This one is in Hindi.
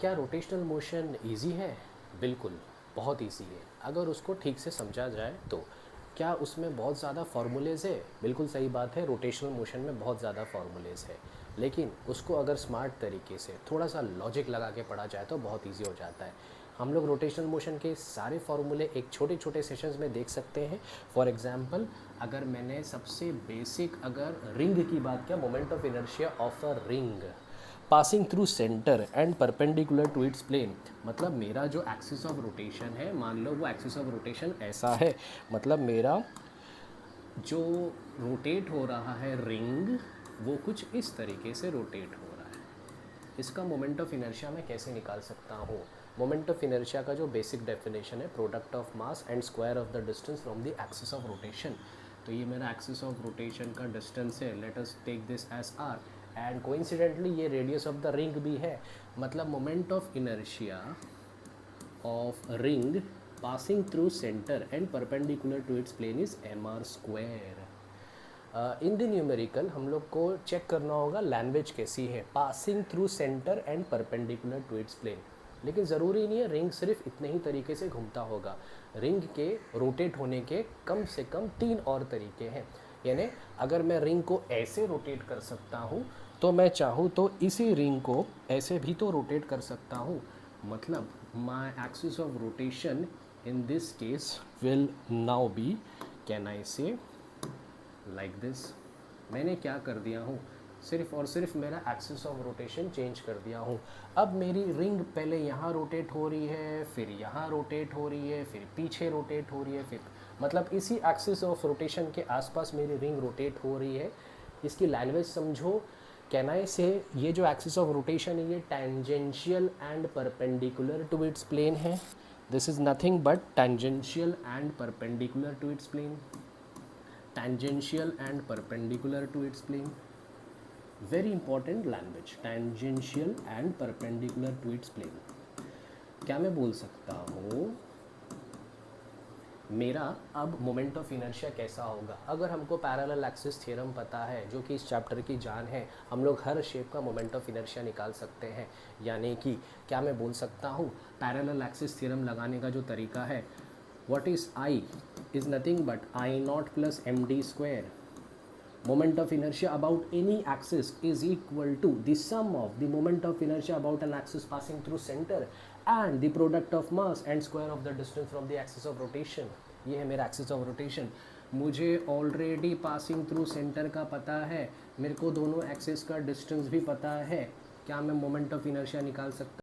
क्या रोटेशनल मोशन इजी है? बिल्कुल, बहुत इजी है अगर उसको ठीक से समझा जाए तो। क्या उसमें बहुत ज़्यादा फार्मूलेज़ है? बिल्कुल सही बात है, रोटेशनल मोशन में बहुत ज़्यादा फार्मूलेज़ है, लेकिन उसको अगर स्मार्ट तरीके से थोड़ा सा लॉजिक लगा के पढ़ा जाए तो बहुत ईजी हो जाता है। हम लोग रोटेशनल मोशन के सारे फार्मूले एक छोटे छोटे सेशंस में देख सकते हैं। फॉर एग्जांपल, अगर मैंने सबसे बेसिक अगर रिंग की बात किया, moment of inertia of a ring passing through centre and perpendicular to its plane, मतलब मेरा जो एक्सिस ऑफ रोटेशन है, मान लो वो एक्सिस ऑफ रोटेशन ऐसा है, मतलब मेरा जो रोटेट हो रहा है रिंग वो कुछ इस तरीके से रोटेट हो रहा है। इसका मोमेंट ऑफ इनर्शिया मैं कैसे निकाल सकता हूँ? मोमेंट ऑफ इनर्शिया का जो बेसिक डेफिनेशन है, product of mass and square of the distance from the axis of rotation. तो ये मेरा एक्सिस ऑफ रोटेशन का डिस्टेंस है, let us take this as R, and coincidentally ये रेडियस ऑफ द रिंग भी है। मतलब moment of inertia of a ring passing through center and perpendicular to its plane is mr square। In the numerical हम लोग को चेक करना होगा लैंग्वेज कैसी है, passing through centre and perpendicular to its plane. लेकिन ज़रूरी नहीं है रिंग सिर्फ इतने ही तरीके से घूमता होगा, रिंग के रोटेट होने के कम से कम 3 और तरीके हैं। यानी अगर मैं रिंग को ऐसे रोटेट कर सकता हूँ तो मैं चाहूँ तो इसी रिंग को ऐसे भी तो रोटेट कर सकता हूँ। मतलब my axis of rotation in this case will now be, can I say like this। मैंने क्या कर दिया हूँ, सिर्फ और सिर्फ मेरा एक्सिस ऑफ रोटेशन चेंज कर दिया हूँ। अब मेरी रिंग पहले यहाँ रोटेट हो रही है, फिर यहाँ रोटेट हो रही है, फिर पीछे रोटेट हो रही है, फिर मतलब इसी एक्सिस ऑफ रोटेशन के आसपास मेरी रिंग रोटेट हो रही है। इसकी लैंग्वेज समझो, कैन आई से ये जो एक्सिस ऑफ रोटेशन है ये tangential and perpendicular to its plane है। This is nothing but tangential and perpendicular to its plane, tangential and perpendicular to its plane, very important language, tangential and perpendicular to its plane. क्या मैं बोल सकता हूँ मेरा अब मोमेंट ऑफ इनर्शिया कैसा होगा? अगर हमको पैरेलल एक्सिस थ्योरम पता है जो कि इस चैप्टर की जान है, हम लोग हर शेप का मोमेंट ऑफ इनर्शिया निकाल सकते हैं। यानी कि क्या मैं बोल सकता हूँ पैरेलल एक्सिस थ्योरम लगाने का जो तरीका है, what is I is nothing but I naught plus M D square. Moment of inertia about any axis is equal to the sum of the moment of inertia about an axis passing through center and the product of mass and square of the distance from the axis of rotation। ये है मेरा axis of rotation। मुझे ऑलरेडी पासिंग थ्रू सेंटर का पता है, मेरे को दोनों एक्सिस का डिस्टेंस भी पता है। क्या मैं मोमेंट ऑफ इनर्शिया निकाल सकता